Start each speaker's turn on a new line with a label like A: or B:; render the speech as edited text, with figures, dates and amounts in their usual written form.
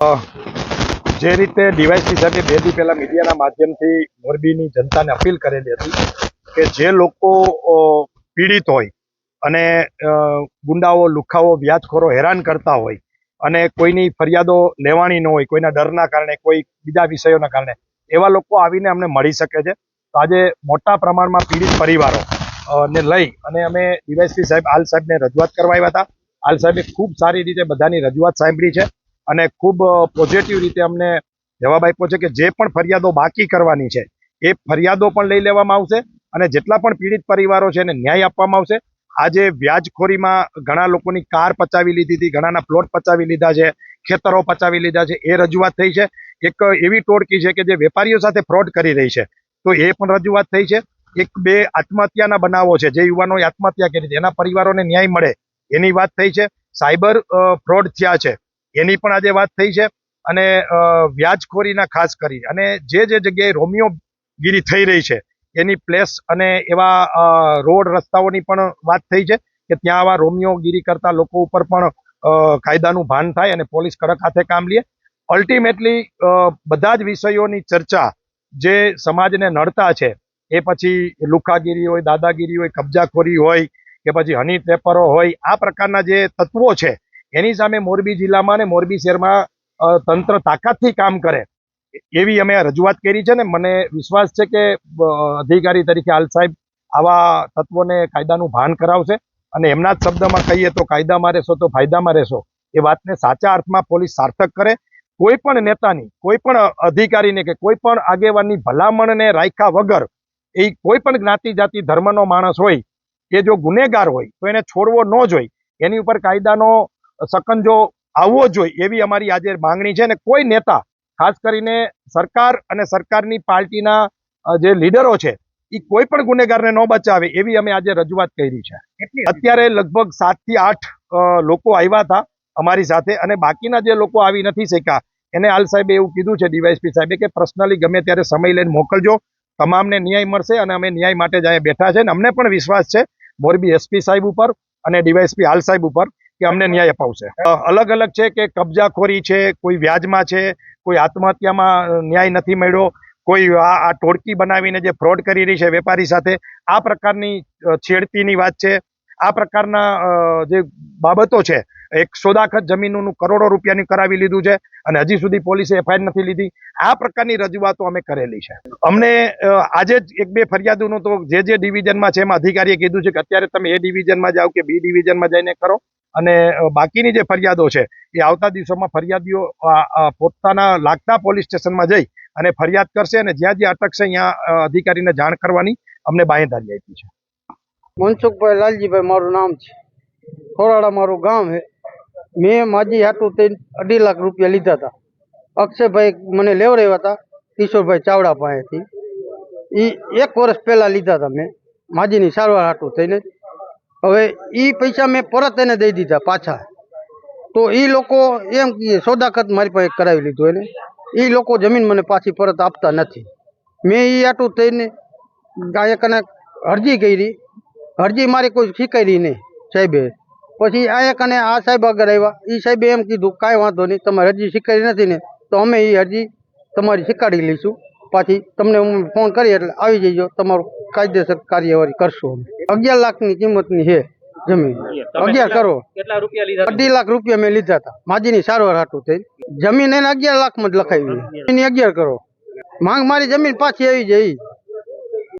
A: જે રીતે ડીવાયસપી સાહેબે 2 દી પહેલા મીડિયાના માધ્યમથી મોરબીની જનતાને અપીલ કરેલી હતી કે જે લોકો પીડિત હોય અને ગુંડાઓ, લુખાઓ, વ્યાજખોરો હેરાન કરતા હોય અને કોઈની ફરિયાદો લેવાની ન હોય, કોઈના ડરના કારણે, કોઈ બીજા વિષયોના કારણે, એવા લોકો આવીને અમને મળી શકે છે. તો આજે મોટા પ્રમાણમાં પીડિત પરિવારો ને લઈ અને અમે ડીવાયસપી સાહેબ આલ સાહેબને રજૂઆત કરવા આવ્યા હતા. આલ સાહેબે ખૂબ સારી રીતે બધાની રજૂઆત સાંભળી છે અને ખૂબ પોઝિટિવ રીતે અમને જવાબ આપ્યો છે કે જે પણ ફરિયાદો બાકી કરવાની છે એ ફરિયાદો પણ લઈ લેવામાં આવશે અને જેટલા પણ પીડિત પરિવારો છે એને ન્યાય આપવામાં આવશે. આજે વ્યાજખોરીમાં ઘણા લોકોની કાર પચાવી લીધી હતી, ઘણાના પ્લોટ પચાવી લીધા છે, ખેતરો પચાવી લીધા છે, એ રજૂઆત થઈ છે. એક એવી ટોળકી છે કે જે વેપારીઓ સાથે ફ્રોડ કરી રહી છે, તો એ પણ રજૂઆત થઈ છે. 1-2 આત્મહત્યાના બનાવો છે, જે યુવાનોએ આત્મહત્યા કરી હતી એના પરિવારોને ન્યાય મળે એની વાત થઈ છે. સાયબર ફ્રોડ થયા છે એની પણ આજે વાત થઈ છે અને વ્યાજખોરીના ખાસ કરી અને જે જગ્યાએ રોમિયોગીરી થઈ રહી છે એની પ્લેસ અને એવા રોડ રસ્તાઓની પણ વાત થઈ છે કે ત્યાં આવા રોમિયોગીરી કરતા લોકો ઉપર પણ કાયદાનું ભાન થાય અને પોલીસ કડક હાથે કામ લે. અલ્ટિમેટલી બધા જ વિષયોની ચર્ચા જે સમાજને નડતા છે, એ પછી લુખાગીરી હોય, દાદાગીરી હોય, કબજાખોરી હોય કે પછી હની ટ્રેપરો હોય, આ પ્રકારના જે તત્વો છે એની સામે મોરબી જિલ્લામાં અને મોરબી શહેરમાં તંત્ર તાકાતથી કામ કરે એવી અમે રજૂઆત કરી છે ને મને વિશ્વાસ છે કે અધિકારી તરીકે આલ સાહેબ આવા તત્વોને કાયદાનું ભાન કરાવશે અને એમના જ શબ્દમાં કહીએ તો કાયદામાં રહેશો તો ફાયદામાં રહેશો એ વાતને સાચા અર્થમાં પોલીસ સાર્થક કરે. કોઈ પણ નેતાની, કોઈ પણ અધિકારીને કે કોઈ પણ આગેવાનની ભલામણને રાખ્યા વગર એ કોઈ પણ જ્ઞાતિ જાતિ ધર્મનો માણસ હોય એ જો ગુનેગાર હોય તો એને છોડવો ન જોઈએ, એની ઉપર કાયદાનો સકંજો આવવો જોઈએ એવી અમારી આજે માંગણી છે. ને કોઈ નેતા, ખાસ કરીને સરકાર અને સરકારની પાર્ટીના જે લીડરો છે એ કોઈ પણ ગુનેગારને ન બચાવે એવી અમે આજે રજૂઆત કરી છે. અત્યારે લગભગ 7 થી 8 લોકો આવ્યા હતા અમારી સાથે અને બાકીના જે લોકો આવી નથી શક્યા એને આલ સાહેબે એવું કીધું છે, ડીવાયસપી સાહેબે, કે પર્સનલી ગમે ત્યારે સમય લઈને મોકલજો, તમામને ન્યાય મળશે અને અમે ન્યાય માટે જ અહીંયા બેઠા છે. અને અમને પણ વિશ્વાસ છે મોરબી એસપી સાહેબ ઉપર અને ડીવાયસપી આલ સાહેબ ઉપર કે અમને ન્યાય અપાવશે. અલગ અલગ છે કે કબજાખોરી છે, કોઈ વ્યાજમાં છે, કોઈ આત્મહત્યામાં ન્યાય નથી મળ્યો, કોઈ આ ટોળકી બનાવીને જે ફ્રોડ કરી રહી છે વેપારી સાથે, આ પ્રકારની છેડતીની વાત છે, આ પ્રકારના જે બાબતો છે. એક સોદાખત જમીનનું કરોડો રૂપિયાની કરાવી લીધું છે અને હજી સુધી પોલીસે એફઆઈઆર નથી લીધી. આ પ્રકારની રજૂઆતો અમે કરેલી છે. અમને આજે જ 1-2 ફરિયાદોનું તો જે ડિવિઝનમાં છે એમાં અધિકારીએ કીધું છે કે અત્યારે તમે એ ડિવિઝનમાં જાઓ કે બી ડિવિઝનમાં જઈને કરો અને બાકીની જે ફરિયાદો છે એ આવતા દિવસોમાં ફરિયાદીઓ પોતાના લાગતા પોલીસ સ્ટેશનમાં જઈ અને ફરિયાદ કરશે અને જ્યાં જ્યાં અટકશે ત્યાં અધિકારીને જાણ કરવાની અમને બાંહેધરી આપી છે.
B: મનસુખભાઈ લાલજીભાઈ મારું નામ છે, ખોરાડા મારું ગામ છે. મેં માજી હાટું 2.5 લાખ રૂપિયા લીધા હતા. અક્ષયભાઈ મને લેવડાવ્યા હતા કિશોરભાઈ ચાવડા પાસેથી. એ 1 વર્ષ પહેલાં લીધા હતા મેં માજીની સારવાર હાટું થઈને. હવે એ પૈસા મેં પરત એને દઈ દીધા પાછા. તો એ લોકો એમ કહે સોદાખત મારી પાસે કરાવી લીધું એને. એ લોકો જમીન મને પાછી પરત આપતા નથી. મેં એ હાટું થઈને ગાયકને અરજી કરી. અરજી મારી કોઈ સ્વીકારી નહીં સાહેબે. પછી આ કને આ સાહેબ આગળ આવ્યા. એ સાહેબે એમ કીધું કાંઈ વાંધો નહીં, તમારી અરજી સ્વીકારી નથી ને તો અમે એ અરજી તમારી સ્વીકારી લઈશું, પાછી તમને હું ફોન કરી એટલે આવી જઈજો, તમારું કાયદેસર કાર્યવાહી કરશું. 11 લાખની કિંમતની છે જમીન. 11 કરોડ. કેટલા રૂપિયા લીધા? 2.5 લાખ રૂપિયા મેં લીધા હતા માજીની સારવાર હાટું થઈ. જમીન એને 11 લાખમાં જ લખાવી. 11 કરોડ માંગ. મારી જમીન પાછી આવી જાય.